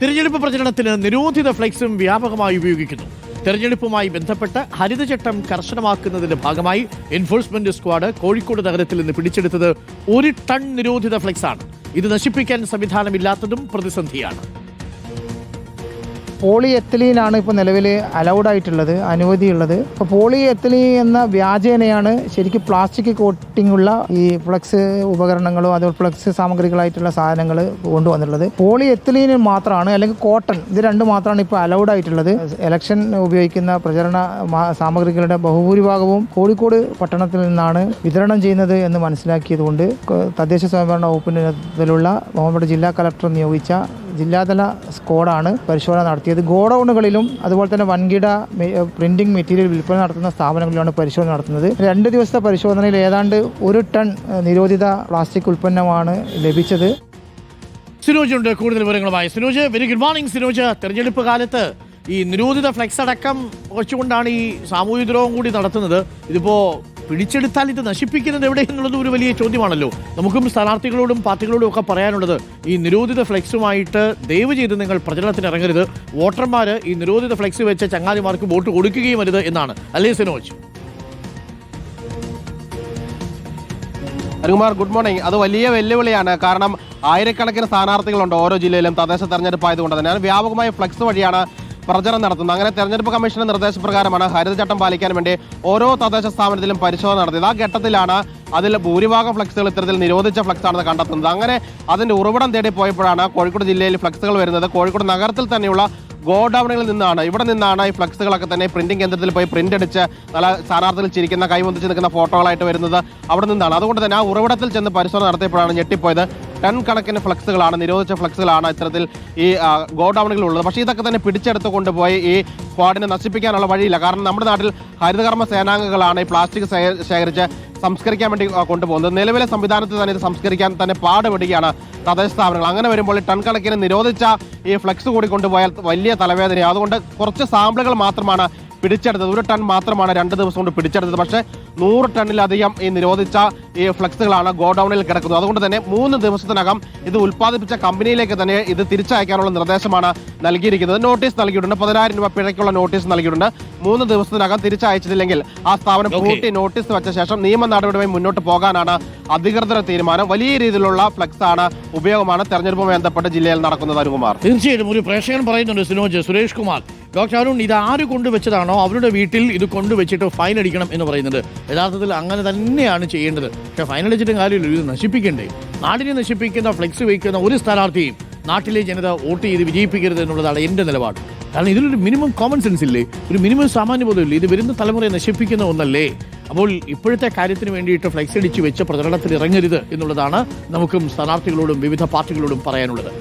തിരഞ്ഞെടുപ്പ് പ്രചരണത്തിന് നിരോധിത ഫ്ലെക്സും വ്യാപകമായി ഉപയോഗിക്കുന്നു. തെരഞ്ഞെടുപ്പുമായി ബന്ധപ്പെട്ട് ഹരിതചട്ടം കർശനമാക്കുന്നതിന്റെ ഭാഗമായി എൻഫോഴ്സ്മെന്റ് സ്ക്വാഡ് കോഴിക്കോട് നഗരത്തിൽ നിന്ന് പിടിച്ചെടുത്തത് 1 ടൺ നിരോധിത ഫ്ലെക്സാണ്. ഇത് നശിപ്പിക്കാൻ സംവിധാനമില്ലാത്തതും പ്രതിസന്ധിയാണ്. പോളി എത്തലീനാണ് ഇപ്പോൾ നിലവിൽ അലൗഡ് ആയിട്ടുള്ളത്, അനുമതിയുള്ളത്. അപ്പോൾ പോളി എത്തലീൻ എന്ന വ്യാജേനയാണ് ശരിക്കും പ്ലാസ്റ്റിക് കോട്ടിംഗ് ഉള്ള ഈ ഫ്ലക്സ് ഉപകരണങ്ങളും അതുപോലെ ഫ്ലക്സ് സാമഗ്രികളായിട്ടുള്ള സാധനങ്ങൾ കൊണ്ടുവന്നിട്ടുള്ളത്. പോളി എത്തലീൻ മാത്രമാണ്, അല്ലെങ്കിൽ കോട്ടൺ, ഇത് രണ്ടും മാത്രമാണ് ഇപ്പോൾ അലൗഡ് ആയിട്ടുള്ളത്. ഇലക്ഷൻ ഉപയോഗിക്കുന്ന പ്രചരണ സാമഗ്രികളുടെ ബഹുഭൂരിഭാഗവും കോഴിക്കോട് പട്ടണത്തിൽ നിന്നാണ് വിതരണം ചെയ്യുന്നത് എന്ന് മനസ്സിലാക്കിയതുകൊണ്ട് തദ്ദേശ സ്വയംഭരണ വകുപ്പിനുള്ള മുഹമ്മദ് ജില്ലാ കളക്ടർ നിയോഗിച്ച ജില്ലാതല സ്ക്വാഡാണ് പരിശോധന നടത്തിയത്. ഗോഡൌണുകളിലും അതുപോലെ തന്നെ വൻകിട പ്രിന്റിംഗ് മെറ്റീരിയൽ വിൽപ്പന നടത്തുന്ന സ്ഥാപനങ്ങളിലാണ് പരിശോധന നടത്തുന്നത്. 2 ദിവസത്തെ പരിശോധനയിൽ ഏതാണ്ട് 1 ടൺ നിരോധിത പ്ലാസ്റ്റിക് ഉൽപ്പന്നമാണ് ലഭിച്ചത്. സിനോജ് ഉണ്ട് കൂടുതൽ വിവരങ്ങളുമായി. Sinoj, very good morning. Sinoj, തെരഞ്ഞെടുപ്പ് കാലത്ത് ഈ നിരോധിത ഫ്ലെക്സ് അടക്കം വെച്ചുകൊണ്ടാണ് ഈ സാമൂഹ്യ ദ്രോഹം കൂടി നടത്തുന്നത്. ഇതിപ്പോ പിടിച്ചെടുത്താൽ ഇത് നശിപ്പിക്കുന്നത് എവിടെ എന്നുള്ളത് ഒരു വലിയ ചോദ്യമാണല്ലോ. നമുക്കും സ്ഥാനാർത്ഥികളോടും പാർട്ടികളോടും ഒക്കെ പറയാനുള്ളത്, ഈ നിരോധിത ഫ്ലെക്സുമായിട്ട് ദയവ് ചെയ്ത് നിങ്ങൾ പ്രചരണത്തിന് ഇറങ്ങരുത്. വോട്ടർമാർ ഈ നിരോധിത ഫ്ലെക്സ് വെച്ച ചങ്ങാതിമാർക്ക് വോട്ട് കൊടുക്കുകയും അരുത് എന്നാണ്, അല്ലേ സിനോജ്? അരുകുമാർ, good morning. അത് വലിയ വെല്ലുവിളിയാണ്. കാരണം ആയിരക്കണക്കിന് സ്ഥാനാർത്ഥികളുണ്ട് ഓരോ ജില്ലയിലും. തദ്ദേശ തെരഞ്ഞെടുപ്പ് ആയതുകൊണ്ട് തന്നെ വ്യാപകമായ ഫ്ലെക്സ് വഴിയാണ് പ്രചരണം നടത്തുന്നത്. അങ്ങനെ തെരഞ്ഞെടുപ്പ് കമ്മീഷന്റെ നിർദ്ദേശപ്രകാരമാണ് ഹരിതചട്ടം പാലിക്കാൻ വേണ്ടി ഓരോ തദ്ദേശ സ്ഥാപനത്തിലും പരിശോധന നടത്തിയത്. ആ ഘട്ടത്തിലാണ് അതിൽ ഭൂരിഭാഗം ഫ്ലെക്സുകൾ ഇത്തരത്തിൽ നിരോധിച്ച ഫ്ലെക്സ് ആണെന്ന് കണ്ടെത്തുന്നത്. അങ്ങനെ അതിന്റെ ഉറവിടം തേടി പോയപ്പോഴാണ് കോഴിക്കോട് ജില്ലയിൽ ഫ്ലെക്സുകൾ വരുന്നത്. കോഴിക്കോട് നഗരത്തിൽ തന്നെയുള്ള ഗോഡൌണുകളിൽ നിന്നാണ്, ഇവിടെ നിന്നാണ് ഈ ഫ്ലെക്സുകളൊക്കെ തന്നെ പ്രിന്റിംഗ് കേന്ദ്രത്തിൽ പോയി പ്രിന്റ് അടിച്ച് നല്ല സ്ഥാനാർത്ഥികൾ ചിരിക്കുന്ന കൈവന്തിച്ച് നിൽക്കുന്ന ഫോട്ടോകളായിട്ട് വരുന്നത് അവിടെ നിന്നാണ്. അതുകൊണ്ട് തന്നെ ആ ഉറവിടത്തിൽ ചെന്ന് പരിശോധന നടത്തിയപ്പോഴാണ് ഞെട്ടിപ്പോയത്. ടൺ കണക്കിന് ഫ്ലെക്സുകളാണ്, നിരോധിച്ച ഫ്ലെക്സുകളാണ് ഇത്തരത്തിൽ ഈ ഗോഡൌണുകളിലുള്ളത്. പക്ഷേ ഇതൊക്കെ തന്നെ പിടിച്ചെടുത്ത് കൊണ്ടുപോയി ഈ സ്ക്വാഡിനെ നശിപ്പിക്കാനുള്ള വഴിയില്ല. കാരണം നമ്മുടെ നാട്ടിൽ ഹരിതകർമ്മ സേനാംഗങ്ങളാണ് ഈ പ്ലാസ്റ്റിക് ശേഖരിച്ച് സംസ്കരിക്കാൻ വേണ്ടി കൊണ്ടുപോകുന്നത്. നിലവിലെ സംവിധാനത്തിൽ തന്നെ ഇത് സംസ്കരിക്കാൻ തന്നെ പാടുപെടുകയാണ് തദ്ദേശ സ്ഥാപനങ്ങൾ. അങ്ങനെ വരുമ്പോൾ ടൺ കണക്കിന് നിരോധിച്ച ഈ ഫ്ലെക്സ് കൂടി കൊണ്ടുപോയാൽ വലിയ തലവേദനയാണ്. അതുകൊണ്ട് കുറച്ച് സാമ്പിളുകൾ മാത്രമാണ് പിടിച്ചെടുത്തത്. 1 ടൺ മാത്രമാണ് 2 ദിവസം കൊണ്ട് പിടിച്ചെടുത്തത്. പക്ഷേ 100 ടണ്ണിലധികം ഈ നിരോധിച്ച ഈ ഫ്ലെക്സുകളാണ് ഗോഡൌണിൽ കിടക്കുന്നത്. അതുകൊണ്ട് തന്നെ 3 ദിവസത്തിനകം ഇത് ഉൽപ്പാദിപ്പിച്ച കമ്പനിയിലേക്ക് തന്നെ ഇത് തിരിച്ചയക്കാനുള്ള നിർദ്ദേശമാണ് നൽകിയിരിക്കുന്നത്. നോട്ടീസ് നൽകിയിട്ടുണ്ട്, 10,000 രൂപ പിഴയ്ക്കുള്ള നോട്ടീസ് നൽകിയിട്ടുണ്ട്. 3 ദിവസത്തിനകം തിരിച്ചയച്ചിട്ടില്ലെങ്കിൽ ആ സ്ഥാപനം പൂട്ടി നോട്ടീസ് വെച്ച ശേഷം നിയമ നടപടിയുമായി മുന്നോട്ട് പോകാനാണ് അധികൃതരുടെ തീരുമാനം. വലിയ രീതിയിലുള്ള ഫ്ലെക്സ് ആണ് ഉപയോഗമാണ് തെരഞ്ഞെടുപ്പുമായി ബന്ധപ്പെട്ട് ജില്ലയിൽ നടക്കുന്നത്. അരുകുമാർ, തീർച്ചയായിട്ടും ഒരു പ്രേക്ഷകൻ പറയുന്നുണ്ട്, സിനോജ്, സുരേഷ് കുമാർ, ഡോക്ടർ അരുൺ, ഇത് ആര് കൊണ്ടുവച്ചതാണോ അവരുടെ വീട്ടിൽ ഇത് കൊണ്ടുവച്ചിട്ട് ഫൈൻ അടിക്കണം എന്ന് പറയുന്നത്. യഥാർത്ഥത്തിൽ അങ്ങനെ തന്നെയാണ് ചെയ്യേണ്ടത്. പക്ഷേ ഫൈൻ അടിച്ചിട്ടും കാര്യമില്ല, ഇത് നശിപ്പിക്കണ്ടേ? നാടിനെ നശിപ്പിക്കുന്ന ഫ്ലെക്സ് വയ്ക്കുന്ന ഒരു സ്ഥാനാർത്ഥിയും നാട്ടിലെ ജനത വോട്ട് ചെയ്ത് വിജയിപ്പിക്കരുത് എന്നുള്ളതാണ് എൻ്റെ നിലപാട്. കാരണം ഇതിലൊരു മിനിമം കോമൺ സെൻസ് ഇല്ലേ, ഒരു മിനിമം സാമാന്യബോധമില്ലേ? ഇത് വരുന്ന തലമുറയെ നശിപ്പിക്കുന്ന ഒന്നല്ലേ? അപ്പോൾ ഇപ്പോഴത്തെ കാര്യത്തിന് വേണ്ടിയിട്ട് ഫ്ലെക്സ് അടിച്ച് വെച്ച പ്രചരണത്തിൽ ഇറങ്ങരുത് എന്നുള്ളതാണ് നമുക്കും സ്ഥാനാർത്ഥികളോടും വിവിധ പാർട്ടികളോടും പറയാനുള്ളത്.